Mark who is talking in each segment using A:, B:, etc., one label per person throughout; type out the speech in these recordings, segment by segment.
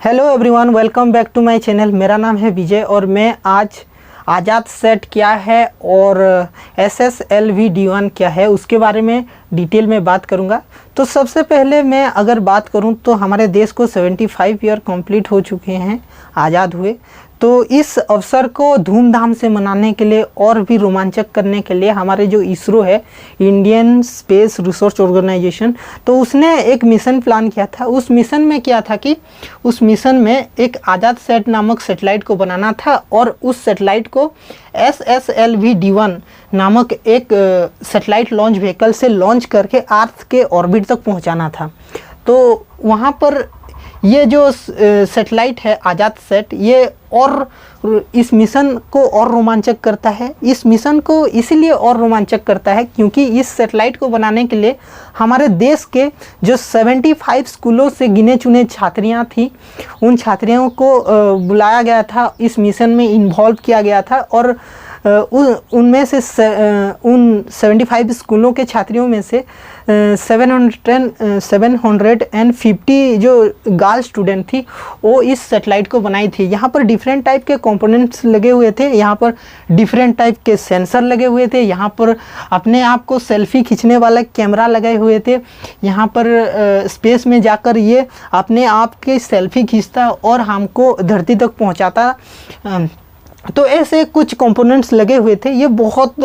A: Hello everyone, welcome back to my channel. मेरा नाम है विजय और मैं आज आज़ाद सेट क्या है और SSLV D1 क्या है उसके बारे में डिटेल में बात करूंगा। तो सबसे पहले मैं अगर बात करूं तो हमारे देश को 75 ईयर कंप्लीट हो चुके हैं आज़ाद हुए। तो इस अवसर को धूमधाम से मनाने के लिए और भी रोमांचक करने के लिए हमारे जो इसरो है, इंडियन स्पेस रिसर्च ऑर्गेनाइजेशन, तो उसने एक मिशन प्लान किया था। उस मिशन में क्या था कि उस मिशन में एक आज़ाद सेट नामक सेटेलाइट को बनाना था और उस सेटेलाइट को SSLV D1 नामक एक सेटेलाइट लॉन्च व्हीकल से लॉन्च करके अर्थ के ऑर्बिट तक पहुंचाना था। तो वहाँ पर ये जो सेटेलाइट है आज़ाद सेट, ये और इस मिशन को और रोमांचक करता है। इस मिशन को इसीलिए और रोमांचक करता है क्योंकि इस सेटेलाइट को बनाने के लिए हमारे देश के जो 75 स्कूलों से गिने चुने छात्रियां थी, उन छात्रियों को बुलाया गया था, इस मिशन में इन्वॉल्व किया गया था। और उनमें से उन 75 स्कूलों के छात्रियों में से 750 जो गर्ल स्टूडेंट थी वो इस सेटेलाइट को बनाई थी। यहाँ पर डिफरेंट टाइप के कंपोनेंट्स लगे हुए थे, यहाँ पर डिफरेंट टाइप के सेंसर लगे हुए थे, यहाँ पर अपने आप को सेल्फी खींचने वाला कैमरा लगे हुए थे, यहाँ पर स्पेस में जाकर ये अपने आप के सेल्फी खींचता और हमको धरती तक पहुँचाता। तो ऐसे कुछ कंपोनेंट्स लगे हुए थे। ये बहुत,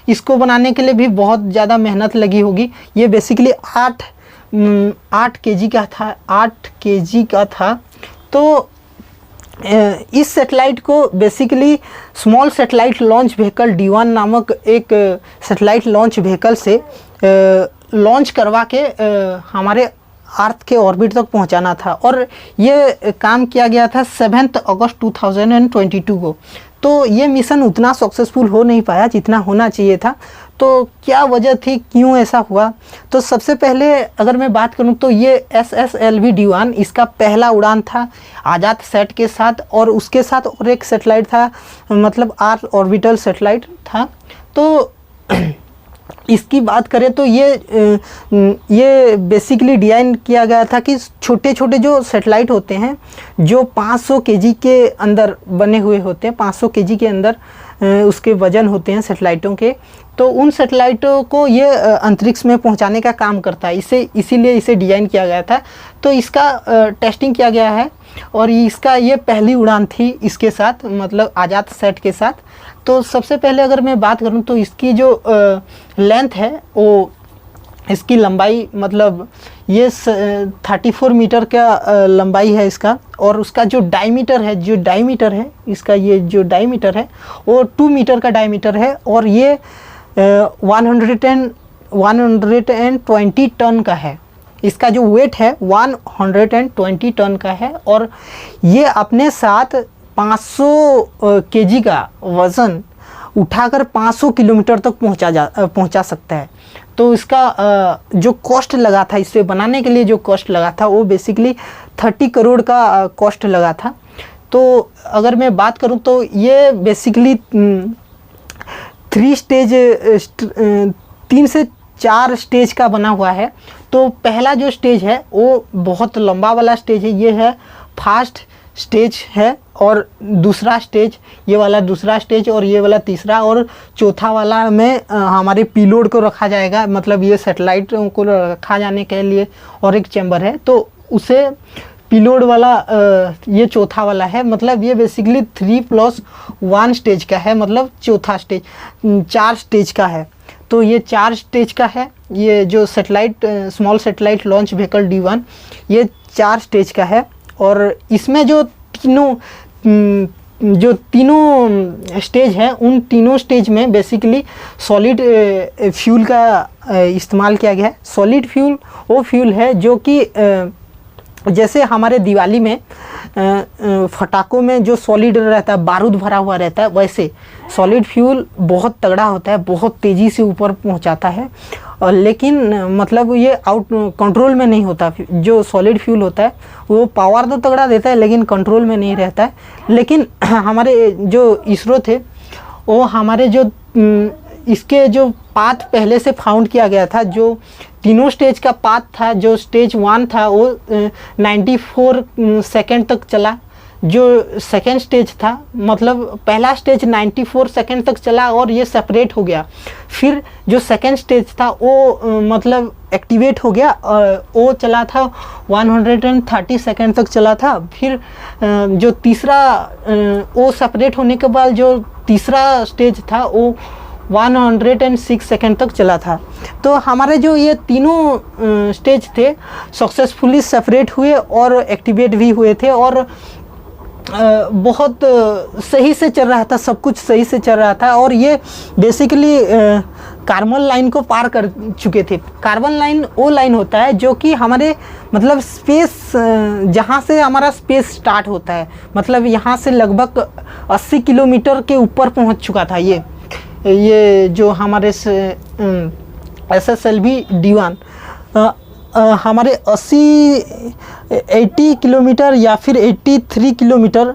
A: इसको बनाने के लिए भी बहुत ज़्यादा मेहनत लगी होगी। ये बेसिकली 8 केजी का था, 8 केजी का था। तो इस सेटेलाइट को basically small satellite launch vehicle D1 नामक एक सेटेलाइट लॉन्च व्हीकल से लॉन्च करवा के हमारे अर्थ के ऑर्बिट तक पहुंचाना था। और ये काम किया गया था 7 अगस्त 2022 को। तो ये मिशन उतना सक्सेसफुल हो नहीं पाया जितना होना चाहिए था। तो क्या वजह थी, क्यों ऐसा हुआ? तो सबसे पहले अगर मैं बात करूं तो ये SSLV D1 इसका पहला उड़ान था आज़ाद सेट के साथ, और उसके साथ और एक सेटेलाइट था, मतलब अर्थ ऑर्बिटल सेटेलाइट था। तो इसकी बात करें तो ये बेसिकली डिज़ाइन किया गया था कि छोटे छोटे जो सेटेलाइट होते हैं जो 500 केजी के अंदर बने हुए होते हैं, 500 केजी के अंदर उसके वजन होते हैं सेटेलाइटों के, तो उन सेटेलाइटों को ये अंतरिक्ष में पहुंचाने का काम करता है। इसीलिए इसे डिज़ाइन किया गया था। तो इसका टेस्टिंग किया गया है और इसका ये पहली उड़ान थी इसके साथ, मतलब आज़ाद सेट के साथ। तो सबसे पहले अगर मैं बात करूं तो इसकी जो लेंथ है, वो इसकी लंबाई, मतलब ये 34 मीटर का लंबाई है इसका। और उसका जो डायमीटर है इसका, ये जो डायमीटर है वो 2 मीटर का डायमीटर है। और ये 120 टन का है। इसका जो वेट है 120 टन का है। और ये अपने साथ 500 केजी का वज़न उठाकर 500 किलोमीटर तक पहुंचा सकता है। तो इसका जो कॉस्ट लगा था, इसे बनाने के लिए जो कॉस्ट लगा था वो बेसिकली 30 करोड़ का कॉस्ट लगा था। तो अगर मैं बात करूं तो ये बेसिकली 3 से 4 स्टेज का बना हुआ है। तो पहला जो स्टेज है वो बहुत लंबा वाला स्टेज है, ये है फर्स्ट स्टेज है। और दूसरा स्टेज, ये वाला दूसरा स्टेज, और ये वाला तीसरा, और चौथा वाला में हमारे पेलोड को रखा जाएगा, मतलब ये सेटेलाइट को रखा जाने के लिए और एक चैम्बर है, तो उसे पेलोड वाला ये चौथा वाला है। मतलब ये बेसिकली 3+1 स्टेज का है, मतलब चौथा स्टेज 4 स्टेज का है। तो ये 4 स्टेज का है। ये जो satellite small satellite launch vehicle D1 ये 4 स्टेज का है। और इसमें जो तीनों स्टेज हैं, उन तीनों स्टेज में बेसिकली सॉलिड फ्यूल का इस्तेमाल किया गया है। सॉलिड फ्यूल वो फ्यूल है जो कि जैसे हमारे दिवाली में फटाकों में जो सॉलिड रहता है, बारूद भरा हुआ रहता है, वैसे सॉलिड फ्यूल बहुत तगड़ा होता है, बहुत तेज़ी से ऊपर पहुंचाता है। लेकिन मतलब ये आउट कंट्रोल में नहीं होता। जो सॉलिड फ्यूल होता है वो पावर तो तगड़ा देता है लेकिन कंट्रोल में नहीं रहता है। लेकिन हमारे जो इसरो थे वो हमारे जो इसके जो पाथ पहले से फाउंड किया गया था। जो तीनों स्टेज का पाथ था, जो स्टेज 1 था वो 94 सेकेंड तक चला। जो सेकेंड स्टेज था, मतलब पहला स्टेज 94 सेकेंड तक चला और ये सेपरेट हो गया। फिर जो सेकेंड स्टेज था वो मतलब एक्टिवेट हो गया, वो चला था 130 सेकेंड तक चला था। फिर जो तीसरा वो सेपरेट होने के बाद जो तीसरा स्टेज था वो 106 सेकेंड तक चला था। तो हमारे जो ये तीनों स्टेज थे सक्सेसफुली सेपरेट हुए और एक्टिवेट भी हुए थे और बहुत सही से चल रहा था, सब कुछ सही से चल रहा था। और ये बेसिकली कार्बन लाइन को पार कर चुके थे। कार्बन लाइन वो लाइन होता है जो कि हमारे मतलब स्पेस, जहाँ से हमारा स्पेस स्टार्ट होता है, मतलब यहाँ से लगभग 80 किलोमीटर के ऊपर पहुँच चुका था ये जो हमारे SSLV D1 हमारे 80 किलोमीटर या फिर 83 किलोमीटर,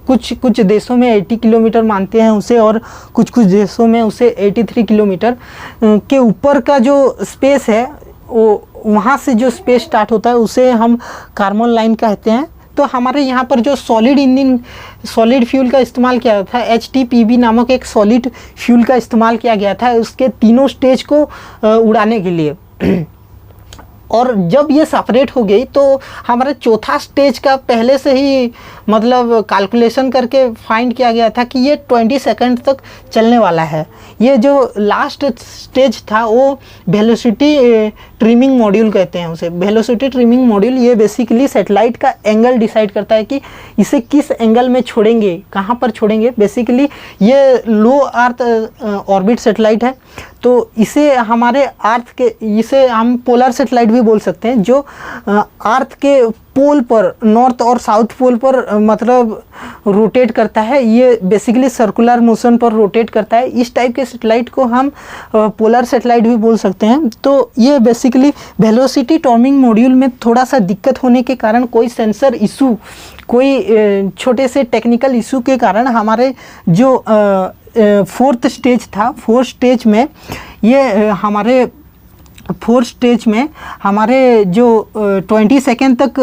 A: कुछ देशों में 80 किलोमीटर मानते हैं उसे और कुछ देशों में उसे 83 किलोमीटर के ऊपर का जो स्पेस है, वो वहाँ से जो स्पेस स्टार्ट होता है उसे हम कार्बन लाइन कहते हैं। तो हमारे यहाँ पर जो सॉलिड फ्यूल का इस्तेमाल किया था, HTPB नामक एक सॉलिड फ्यूल का इस्तेमाल किया गया था उसके तीनों स्टेज को उड़ाने के लिए। और जब ये सेपरेट हो गई तो हमारे चौथा स्टेज का पहले से ही मतलब कैलकुलेशन करके फाइंड किया गया था कि ये 20 सेकंड तक चलने वाला है। ये जो लास्ट स्टेज था वो वेलोसिटी ट्रिमिंग मॉड्यूल कहते हैं उसे। वेलोसिटी ट्रिमिंग मॉड्यूल ये बेसिकली सैटेलाइट का एंगल डिसाइड करता है कि इसे किस एंगल में छोड़ेंगे, कहाँ पर छोड़ेंगे। बेसिकली ये लो अर्थ ऑर्बिट सैटेलाइट है, तो इसे हमारे अर्थ के, इसे हम पोलर सैटेलाइट भी बोल सकते हैं, जो अर्थ के पोल पर, नॉर्थ और साउथ पोल पर मतलब रोटेट करता है। ये बेसिकली सर्कुलर मोशन पर रोटेट करता है। इस टाइप के सैटेलाइट को हम पोलर सैटेलाइट भी बोल सकते हैं। तो ये बेसिकली वेलोसिटी ट्रिमिंग मॉड्यूल में थोड़ा सा दिक्कत होने के कारण, कोई सेंसर इशू, कोई छोटे से टेक्निकल इशू के कारण हमारे जो फोर्थ स्टेज था, फोर्थ स्टेज में ये हमारे फोर्थ स्टेज में हमारे जो 20 सेकेंड तक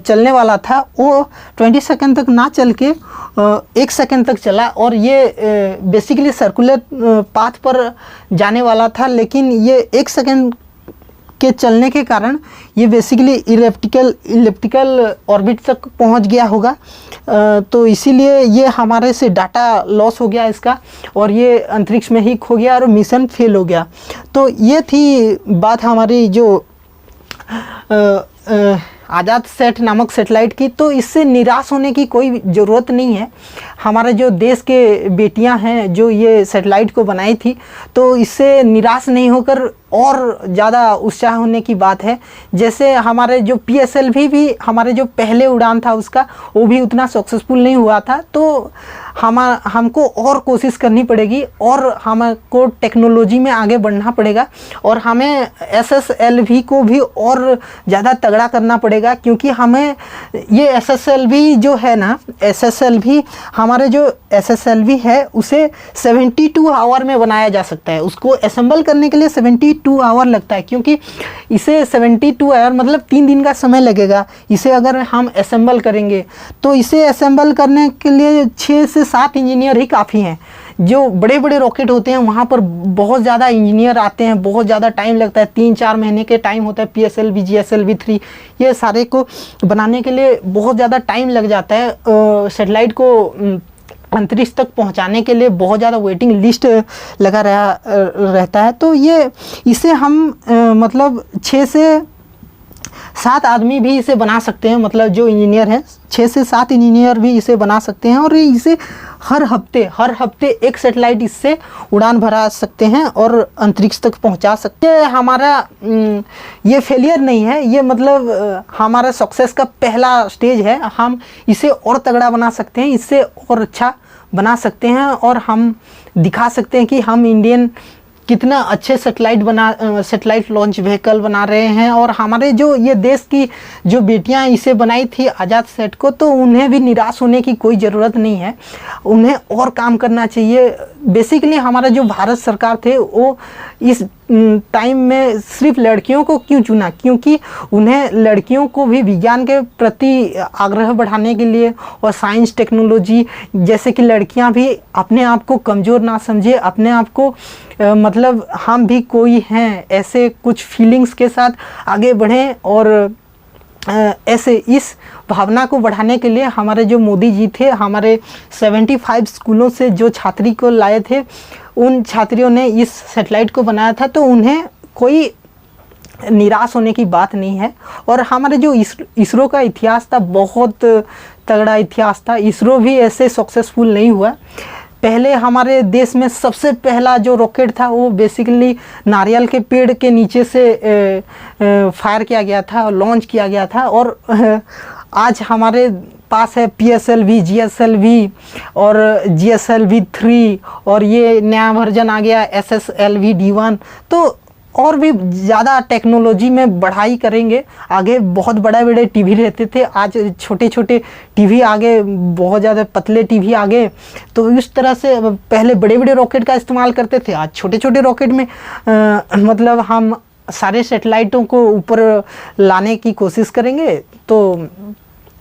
A: चलने वाला था वो 20 सेकेंड तक ना चल के 1 सेकेंड तक चला। और ये बेसिकली सर्कुलर पाथ पर जाने वाला था, लेकिन ये 1 सेकेंड के चलने के कारण ये बेसिकली इलिप्टिकल ऑर्बिट तक पहुंच गया होगा। तो इसीलिए ये हमारे से डाटा लॉस हो गया इसका, और ये अंतरिक्ष में ही खो गया और मिशन फेल हो गया। तो ये थी बात हमारी जो आज़ाद सेट नामक सैटेलाइट की। तो इससे निराश होने की कोई ज़रूरत नहीं है। हमारे जो देश के बेटियां हैं जो ये सैटेलाइट को बनाई थी, तो इससे निराश नहीं होकर और ज़्यादा उत्साह होने की बात है। जैसे हमारे जो PSLV भी हमारे जो पहले उड़ान था उसका, वो भी उतना सक्सेसफुल नहीं हुआ था। तो हमको और कोशिश करनी पड़ेगी और हमको टेक्नोलॉजी में आगे बढ़ना पड़ेगा, और हमें SSLV को भी और ज़्यादा तगड़ा करना पड़ेगा। क्योंकि हमें ये SSLV जो है ना, SSLV हमारे जो SSLV है उसे 72 आवर में बनाया जा सकता है। उसको असेंबल करने के लिए 72 आवर लगता है, क्योंकि इसे 72 आवर मतलब 3 दिन का समय लगेगा इसे अगर हम असेंबल करेंगे। तो इसे असेंबल करने के लिए 6 से 7 इंजीनियर ही काफ़ी हैं। जो बड़े बड़े रॉकेट होते हैं वहाँ पर बहुत ज़्यादा इंजीनियर आते हैं, बहुत ज़्यादा टाइम लगता है, 3-4 महीने के टाइम होता है। PSLV, GSLV 3 ये सारे को बनाने के लिए बहुत ज़्यादा टाइम लग जाता है। सैटेलाइट को अंतरिक्ष तक पहुंचाने के लिए बहुत ज़्यादा वेटिंग लिस्ट लगा रहता है। तो ये इसे हम मतलब 6 से 7 आदमी भी इसे बना सकते हैं, मतलब जो इंजीनियर हैं 6 से 7 इंजीनियर भी इसे बना सकते हैं। और इसे हर हफ्ते एक सैटेलाइट इससे उड़ान भरा सकते हैं और अंतरिक्ष तक पहुंचा सकते हैं। हमारा ये फेलियर नहीं है, ये मतलब हमारा सक्सेस का पहला स्टेज है। हम इसे और तगड़ा बना सकते हैं, इससे और अच्छा बना सकते हैं, और हम दिखा सकते हैं कि हम इंडियन कितना अच्छे सैटेलाइट लॉन्च व्हीकल बना रहे हैं। और हमारे जो ये देश की जो बेटियां इसे बनाई थी आज़ाद सेट को, तो उन्हें भी निराश होने की कोई ज़रूरत नहीं है। उन्हें और काम करना चाहिए। बेसिकली हमारा जो भारत सरकार थे वो इस टाइम में सिर्फ लड़कियों को क्यों चुना, क्योंकि उन्हें लड़कियों को भी विज्ञान के प्रति आग्रह बढ़ाने के लिए और साइंस टेक्नोलॉजी, जैसे कि लड़कियां भी अपने आप को कमज़ोर ना समझे, अपने आप को मतलब हम भी कोई हैं ऐसे कुछ फीलिंग्स के साथ आगे बढ़ें, और ऐसे इस भावना को बढ़ाने के लिए हमारे जो मोदी जी थे, हमारे 75 स्कूलों से जो छात्री को लाए थे, उन छात्रियों ने इस सैटेलाइट को बनाया था। तो उन्हें कोई निराश होने की बात नहीं है। और हमारे जो इसरो का इतिहास था, बहुत तगड़ा इतिहास था। इसरो भी ऐसे सक्सेसफुल नहीं हुआ। पहले हमारे देश में सबसे पहला जो रॉकेट था वो बेसिकली नारियल के पेड़ के नीचे से फायर किया गया था और लॉन्च किया गया था। और आज हमारे पास है PSLV, GSLV और GSLV 3, और ये नया वर्जन आ गया SSLV D1। तो और भी ज़्यादा टेक्नोलॉजी में बढ़ाई करेंगे आगे। बहुत बड़े बड़े टीवी रहते थे, आज छोटे छोटे टीवी आ गए, बहुत ज़्यादा पतले टीवी आ गए। तो इस तरह से पहले बड़े बड़े रॉकेट का इस्तेमाल करते थे, आज छोटे छोटे रॉकेट में मतलब हम सारे सैटेलाइटों को ऊपर लाने की कोशिश करेंगे। तो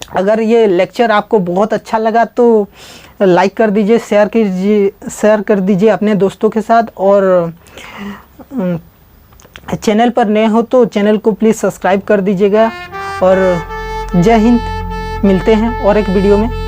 A: अगर ये लेक्चर आपको बहुत अच्छा लगा तो लाइक कर दीजिए, शेयर कर दीजिए अपने दोस्तों के साथ, और चैनल पर नए हो तो चैनल को प्लीज़ सब्सक्राइब कर दीजिएगा। और जय हिंद, मिलते हैं और एक वीडियो में।